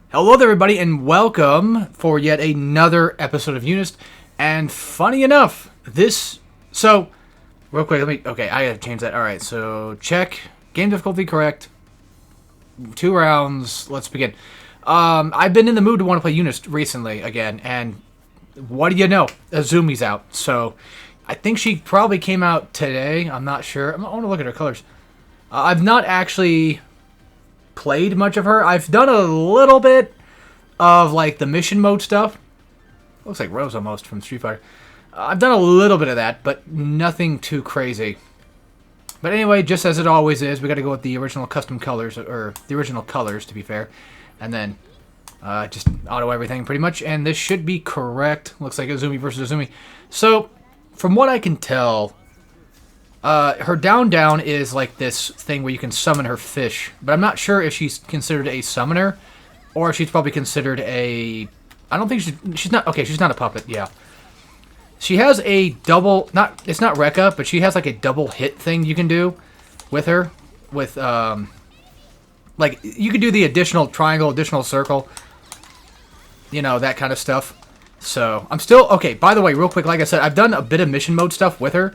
Hello there, everybody, and welcome for yet another episode of Unist. And funny enough, real quick, okay, I gotta change that. Alright, so check. Game difficulty correct. 2 rounds. Let's begin. I've been in the mood to want to play Unist recently again, and what do you know? Izumi's out. So I think she probably came out today. I'm not sure. I want to look at her colors. I've not actually played much of her. I've done a little bit of like the mission mode stuff. Looks like Rose almost from Street Fighter. I've done a little bit of that, but nothing too crazy. But anyway, just as it always is, we got to go with the original custom colors, or the original colors to be fair, and then just auto everything pretty much. And this should be correct. Looks like Izumi versus Izumi. So from what I can tell, her down is like this thing where you can summon her fish, but I'm not sure if she's considered a summoner, or she's probably considered a... I don't think she's not... Okay, she's not a puppet, yeah. She has a double... It's not Rekka, but she has like a double hit thing you can do with her. With, like, you can do the additional triangle, additional circle. You know, that kind of stuff. So, I'm still... Okay, by the way, real quick, like I said, I've done a bit of mission mode stuff with her.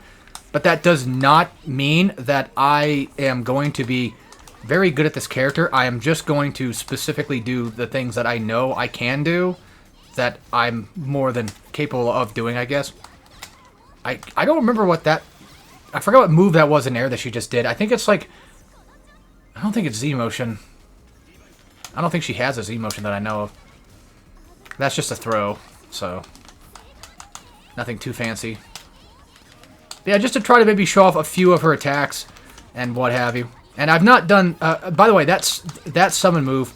But that does not mean that I am going to be very good at this character. I am just going to specifically do the things that I know I can do, that I'm more than capable of doing, I guess. I don't remember what that... I forgot what move that was in air that she just did. I think it's like... I don't think it's Z-motion. I don't think she has a Z-motion that I know of. That's just a throw, so... Nothing too fancy. Yeah, just to try to maybe show off a few of her attacks and what have you. And I've not done... by the way, that summon move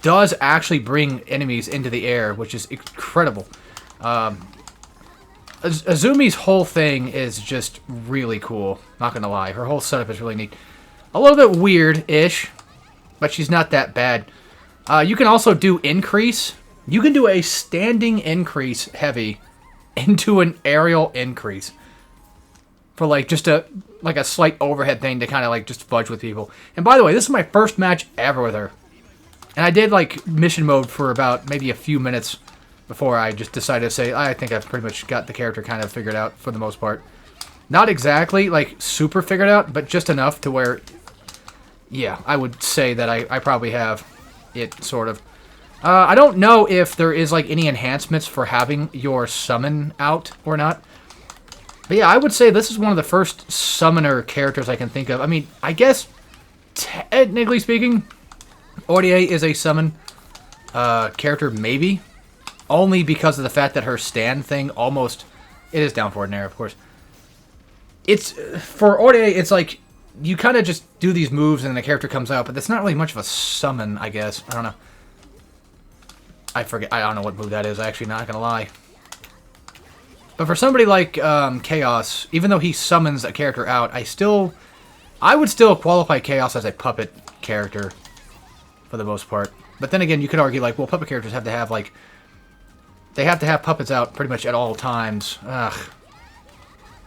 does actually bring enemies into the air, which is incredible. Azumi's whole thing is just really cool. Not gonna lie. Her whole setup is really neat. A little bit weird-ish, but she's not that bad. You can also do increase. You can do a standing increase heavy into an aerial increase. For like just a slight overhead thing to kind of like just fudge with people. And by the way, this is my first match ever with her. And I did like mission mode for about maybe a few minutes before I just decided to say, I think I've pretty much got the character kind of figured out for the most part. Not exactly like super figured out, but just enough to where, yeah, I would say that I probably have it sort of. I don't know if there is like any enhancements for having your summon out or not. But yeah, I would say this is one of the first summoner characters I can think of. I mean, I guess, technically speaking, Ordie is a summon character, maybe. Only because of the fact that her stand thing almost... It is down forward in air, of course. It's... For Ordie, it's like, you kind of just do these moves and the character comes out, but that's not really much of a summon, I guess. I don't know. I forget. I don't know what move that is, actually, not gonna lie. But for somebody like Chaos, even though he summons a character out, I would still qualify Chaos as a puppet character for the most part. But then again, you could argue like, well, puppet characters have to have like, they have to have puppets out pretty much at all times,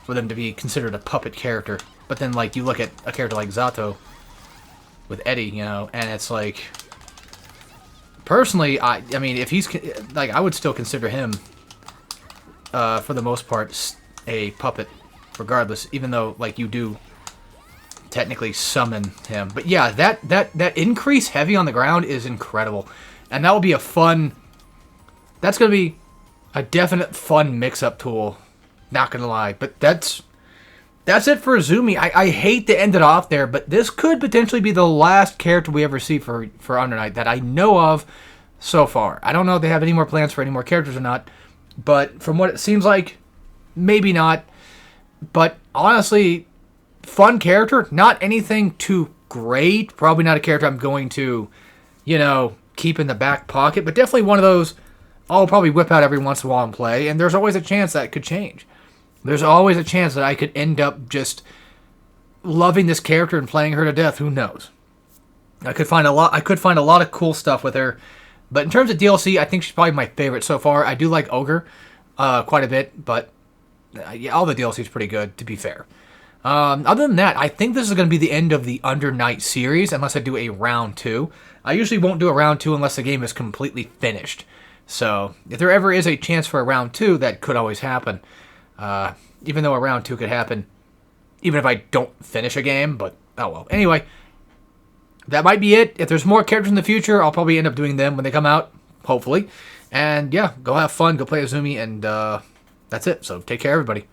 for them to be considered a puppet character. But then like you look at a character like Zato with Eddie, you know, and it's like, personally, I mean, if he's like, I would still consider him. For the most part, a puppet, regardless, even though, like, you do technically summon him. But yeah, that increase heavy on the ground is incredible. And that will be a fun... That's going to be a definite fun mix-up tool. Not going to lie. But that's it for Izumi. I hate to end it off there, but this could potentially be the last character we ever see for Under Night that I know of so far. I don't know if they have any more plans for any more characters or not. But from what it seems like, maybe not. But honestly, fun character. Not anything too great. Probably not a character I'm going to, you know, keep in the back pocket. But definitely one of those I'll probably whip out every once in a while and play. And there's always a chance that could change. There's always a chance that I could end up just loving this character and playing her to death. Who knows? I could find a lot of cool stuff with her. But in terms of DLC, I think she's probably my favorite so far. I do like Ogre quite a bit, but yeah, all the DLC is pretty good, to be fair. Other than that, I think this is going to be the end of the Under Night series unless I do a round 2. I usually won't do a round 2 unless the game is completely finished. So if there ever is a chance for a round 2, that could always happen. Even though a round 2 could happen even if I don't finish a game, but oh well. Anyway, that might be it. If there's more characters in the future, I'll probably end up doing them when they come out, hopefully. And yeah, go have fun, go play Izumi, and that's it. So take care, everybody.